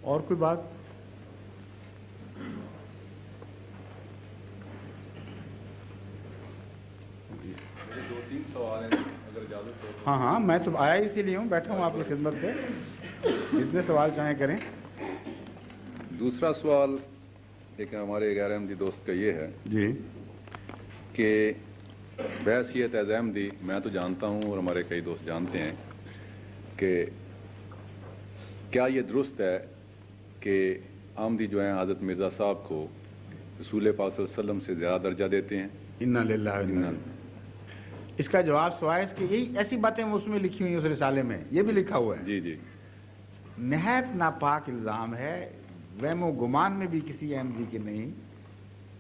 اور کوئی بات؟ دو تین سوال ہیں اگر اجازت ہو۔ ہاں ہاں، میں تو آیا اسی لیے ہوں، بیٹھا ہوں آپ کی خدمت پہ، جتنے سوال چاہیں کریں۔ دوسرا سوال ایک ہمارے غیر احمدی دوست کا یہ ہے جی کہ بحیثیت ایز احمدی میں تو جانتا ہوں اور ہمارے کئی دوست جانتے ہیں کہ کیا یہ درست ہے کہ احمدی جو ہیں حضرت مرزا صاحب کو رسول پاک صلی اللہ علیہ وسلم سے زیادہ درجہ دیتے ہیں؟ انا للہ و انا الیہ۔ اس کا جواب سوائے اس کی یہی ایسی باتیں اس میں لکھی ہوئی ہیں، اس رسالے میں یہ بھی لکھا ہوا ہے۔ جی جی، نہایت ناپاک الزام ہے، وہم و گمان میں بھی کسی احمدی کی نہیں۔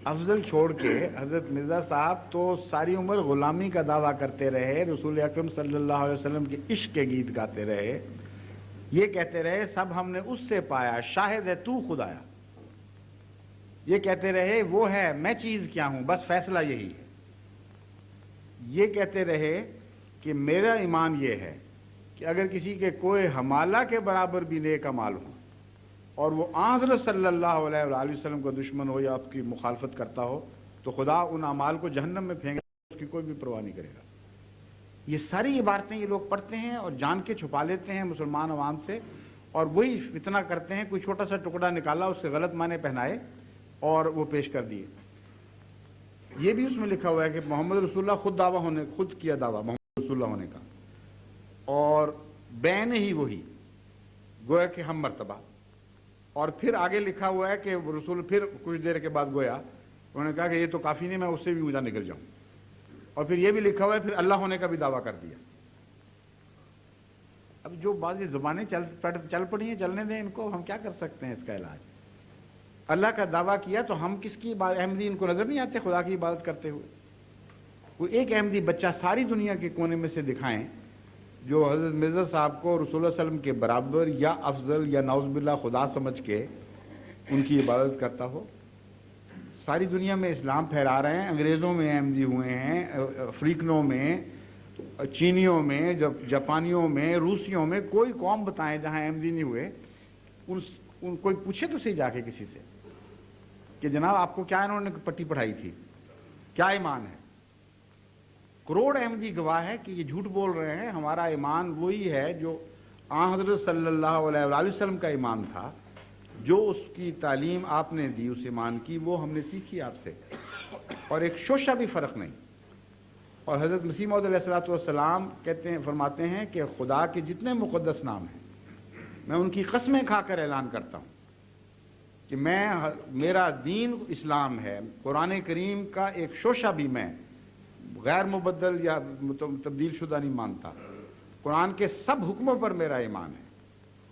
افضل چھوڑ کے حضرت مرزا صاحب تو ساری عمر غلامی کا دعویٰ کرتے رہے، رسول اکرم صلی اللہ علیہ وسلم کے عشق کے گیت گاتے رہے، یہ کہتے رہے سب ہم نے اس سے پایا، شاہد ہے تو خدایا، یہ کہتے رہے وہ ہے میں چیز کیا ہوں، بس فیصلہ یہی ہے، یہ کہتے رہے کہ میرا ایمان یہ ہے کہ اگر کسی کے کوئی حمالہ کے برابر بھی نیک اعمال ہو اور وہ حضرت صلی اللہ علیہ وآلہ وسلم کا دشمن ہو یا آپ کی مخالفت کرتا ہو تو خدا ان اعمال کو جہنم میں پھینگے، اس کی کوئی بھی پرواہ نہیں کرے گا۔ یہ ساری عبارتیں یہ لوگ پڑھتے ہیں اور جان کے چھپا لیتے ہیں مسلمان عوام سے، اور وہی فتنہ کرتے ہیں، کوئی چھوٹا سا ٹکڑا نکالا، اس سے غلط معنی پہنائے اور وہ پیش کر دیے۔ یہ بھی اس میں لکھا ہوا ہے کہ محمد رسول اللہ خود کیا دعویٰ محمد رسول اللہ ہونے کا، اور بین ہی وہی گویا کہ ہم مرتبہ، اور پھر آگے لکھا ہوا ہے کہ رسول پھر کچھ دیر کے بعد گویا انہوں نے کہا کہ یہ تو کافی نہیں، میں اس سے بھی اونچا نکل جاؤں، اور پھر یہ بھی لکھا ہوا ہے پھر اللہ ہونے کا بھی دعویٰ کر دیا۔ اب جو بعض زبانیں چل پڑی ہیں، چلنے دیں ان کو، ہم کیا کر سکتے ہیں اس کا علاج؟ اللہ کا دعویٰ کیا تو ہم کس کی احمدی ان کو نظر نہیں آتے خدا کی عبادت کرتے ہوئے؟ کوئی ایک احمدی بچہ ساری دنیا کے کونے میں سے دکھائیں جو حضرت مرزا صاحب کو رسول اللہ علیہ وسلم کے برابر یا افضل یا نعوذ باللہ خدا سمجھ کے ان کی عبادت کرتا ہو۔ ساری دنیا میں اسلام پھیلا رہے ہیں، انگریزوں میں احمدی ہوئے ہیں، افریقنوں میں، چینیوں میں، جاپانیوں میں، روسیوں میں، کوئی قوم بتائیں جہاں احمدی نہیں ہوئے، ان کوئی پوچھے تو صحیح جا کے کسی سے کہ جناب آپ کو کیا انہوں نے پٹی پڑھائی تھی، کیا ایمان ہے؟ کروڑ احمدی گواہ ہے کہ یہ جھوٹ بول رہے ہیں، ہمارا ایمان وہی ہے جو حضرت صلی اللہ علیہ وآلہ وسلم کا ایمان تھا، جو اس کی تعلیم آپ نے دی اس ایمان کی وہ ہم نے سیکھی آپ سے، اور ایک شوشہ بھی فرق نہیں۔ اور حضرت مسیح موعود علیہ الصلوۃ والسلام فرماتے ہیں کہ خدا کے جتنے مقدس نام ہیں میں ان کی قسمیں کھا کر اعلان کرتا ہوں کہ میرا دین اسلام ہے، قرآن کریم کا ایک شوشہ بھی میں غیر مبدل یا تبدیل شدہ نہیں مانتا، قرآن کے سب حکموں پر میرا ایمان ہے،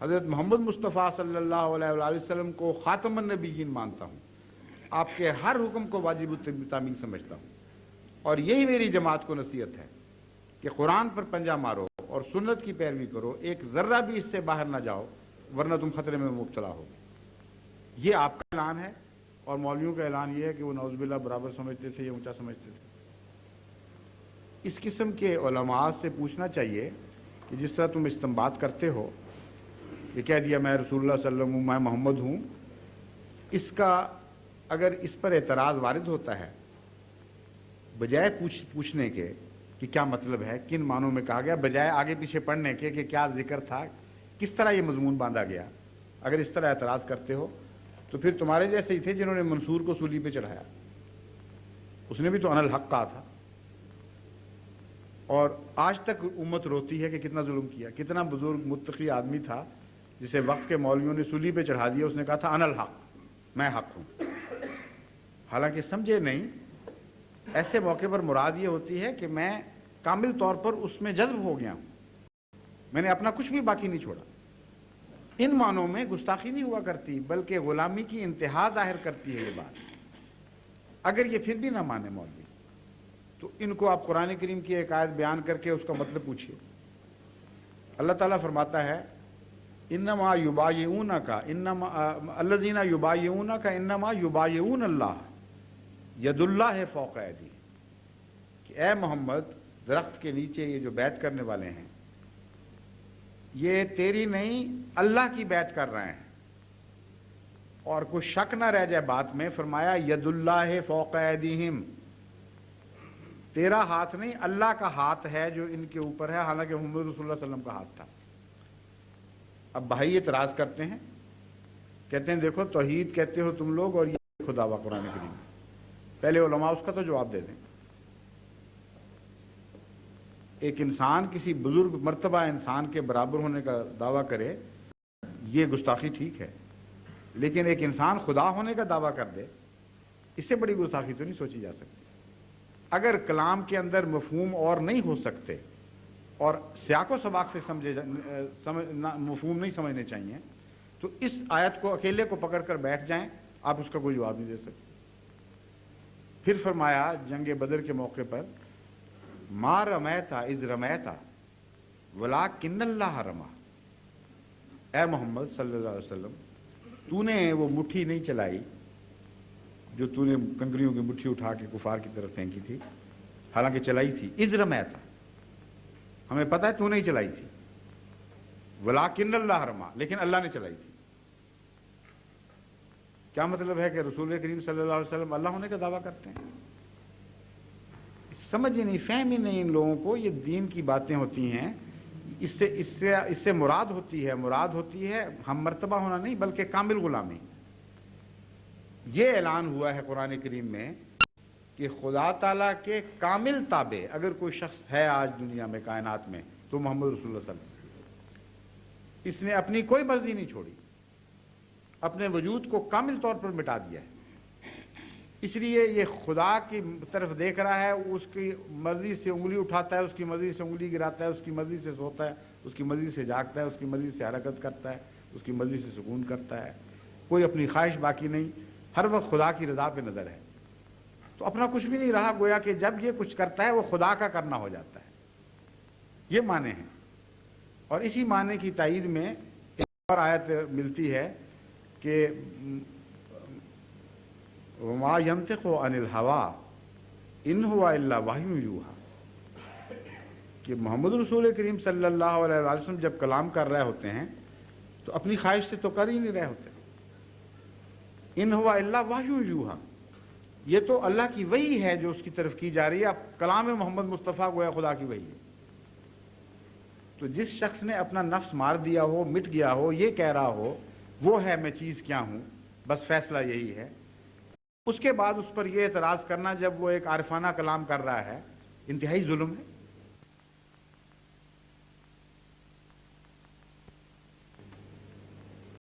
حضرت محمد مصطفیٰ صلی اللہ علیہ وآلہ وسلم کو خاتم النبیین مانتا ہوں، آپ کے ہر حکم کو واجب التعمیل سمجھتا ہوں، اور یہی میری جماعت کو نصیحت ہے کہ قرآن پر پنجہ مارو اور سنت کی پیروی کرو، ایک ذرہ بھی اس سے باہر نہ جاؤ ورنہ تم خطرے میں مبتلا ہو۔ یہ آپ کا اعلان ہے، اور مولویوں کا اعلان یہ ہے کہ وہ نعوذ باللہ برابر سمجھتے تھے یا اونچا سمجھتے تھے۔ اس قسم کے علماء سے پوچھنا چاہیے کہ جس طرح تم استنباط کرتے ہو، یہ کہہ دیا میں رسول اللہ صلی اللہ علیہ وسلم ہوں، میں محمد ہوں، اس کا اگر اس پر اعتراض وارد ہوتا ہے بجائے پوچھنے کے کہ کیا مطلب ہے، کن معنوں میں کہا گیا، بجائے آگے پیچھے پڑھنے کے کہ کیا ذکر تھا، کس طرح یہ مضمون باندھا گیا، اگر اس طرح اعتراض کرتے ہو تو پھر تمہارے جیسے ہی تھے جنہوں نے منصور کو سولی پہ چڑھایا، اس نے بھی تو انا الحق کہا تھا، اور آج تک امت روتی ہے کہ کتنا ظلم کیا، کتنا بزرگ متقی آدمی تھا جسے وقت کے مولویوں نے سولی پہ چڑھا دیا، اس نے کہا تھا انا الحق، میں حق ہوں، حالانکہ سمجھے نہیں۔ ایسے موقع پر مراد یہ ہوتی ہے کہ میں کامل طور پر اس میں جذب ہو گیا ہوں، میں نے اپنا کچھ بھی باقی نہیں چھوڑا۔ ان معنوں میں گستاخی نہیں ہوا کرتی بلکہ غلامی کی انتہا ظاہر کرتی ہے یہ بات۔ اگر یہ پھر بھی نہ مانے مولوی تو ان کو آپ قرآن کریم کی ایک آیت بیان کر کے اس کا مطلب پوچھیے۔ اللہ تعالیٰ فرماتا ہے انما یبایعونک الذین یبایعونک انما یبایعون اللہ ید اللہ فوق ایدیہم، کہ اے محمد درخت کے نیچے یہ جو بیعت کرنے والے ہیں یہ تیری نہیں اللہ کی بیعت کر رہے ہیں، اور کوئی شک نہ رہ جائے بات میں، فرمایا ید اللہ فوق ایدیہم، تیرا ہاتھ نہیں اللہ کا ہاتھ ہے جو ان کے اوپر ہے، حالانکہ محمد رسول اللہ صلی اللہ علیہ وسلم کا ہاتھ تھا۔ اب بھائی اعتراض کرتے ہیں، کہتے ہیں دیکھو توحید کہتے ہو تم لوگ اور یہ خدا وا قرآن کریم، پہلے علماء اس کا تو جواب دے دیں۔ ایک انسان کسی بزرگ مرتبہ انسان کے برابر ہونے کا دعویٰ کرے، یہ گستاخی ٹھیک ہے، لیکن ایک انسان خدا ہونے کا دعویٰ کر دے، اس سے بڑی گستاخی تو نہیں سوچی جا سکتی۔ اگر کلام کے اندر مفہوم اور نہیں ہو سکتے اور سیاق و سباق سے مفہوم نہیں سمجھنے چاہیے، تو اس آیت کو اکیلے کو پکڑ کر بیٹھ جائیں، آپ اس کا کوئی جواب نہیں دے سکتے۔ پھر فرمایا جنگ بدر کے موقع پر ما رمیتا اذ رمیتا ولکن اللہ رما، اے محمد صلی اللہ علیہ وسلم تو نے وہ مٹھی نہیں چلائی جو تو نے کنکریوں کی مٹھی اٹھا کے کفار کی طرف پھینکی تھی، حالانکہ چلائی تھی، اذ رمیتا، ہمیں پتہ ہے تو نہیں چلائی تھی، ولکن اللہ رما، لیکن اللہ نے چلائی تھی۔ کیا مطلب ہے کہ رسول کریم صلی اللہ علیہ وسلم اللہ ہونے کا دعویٰ کرتے ہیں؟ سمجھ ہی نہیں، فہم ہی نہیں ان لوگوں کو، یہ دین کی باتیں ہوتی ہیں، اس سے مراد ہوتی ہے ہم مرتبہ ہونا نہیں بلکہ کامل غلامی۔ یہ اعلان ہوا ہے قرآن کریم میں کہ خدا تعالیٰ کے کامل تابع اگر کوئی شخص ہے آج دنیا میں کائنات میں تو محمد رسول اللہ صلی اللہ علیہ وسلم۔ اس نے اپنی کوئی مرضی نہیں چھوڑی، اپنے وجود کو کامل طور پر مٹا دیا ہے، اس لیے یہ خدا کی طرف دیکھ رہا ہے، اس کی مرضی سے انگلی اٹھاتا ہے، اس کی مرضی سے انگلی گراتا ہے، اس کی مرضی سے سوتا ہے، اس کی مرضی سے جاگتا ہے، اس کی مرضی سے حرکت کرتا ہے، اس کی مرضی سے سکون کرتا ہے، کوئی اپنی خواہش باقی نہیں، ہر وقت خدا کی رضا پہ نظر ہے۔ تو اپنا کچھ بھی نہیں رہا، گویا کہ جب یہ کچھ کرتا ہے وہ خدا کا کرنا ہو جاتا ہے۔ یہ معنی ہیں، اور اسی معنی کی تائید میں ایک اور آیت ملتی ہے کہ وما ينطق عن الهوى ان هو الا وحی یوحی، کہ محمد رسول کریم صلی اللہ علیہ وسلم جب کلام کر رہے ہوتے ہیں تو اپنی خواہش سے تو کر ہی نہیں رہے ہوتے، ان هو الا وحی یوحی، یہ تو اللہ کی وحی ہے جو اس کی طرف کی جا رہی ہے۔ اب کلام محمد مصطفیٰ گویا خدا کی وحی ہے۔ تو جس شخص نے اپنا نفس مار دیا ہو، مٹ گیا ہو، یہ کہہ رہا ہو وہ ہے میں چیز کیا ہوں، بس فیصلہ یہی ہے، اس کے بعد اس پر یہ اعتراض کرنا جب وہ ایک عارفانہ کلام کر رہا ہے، انتہائی ظلم ہے۔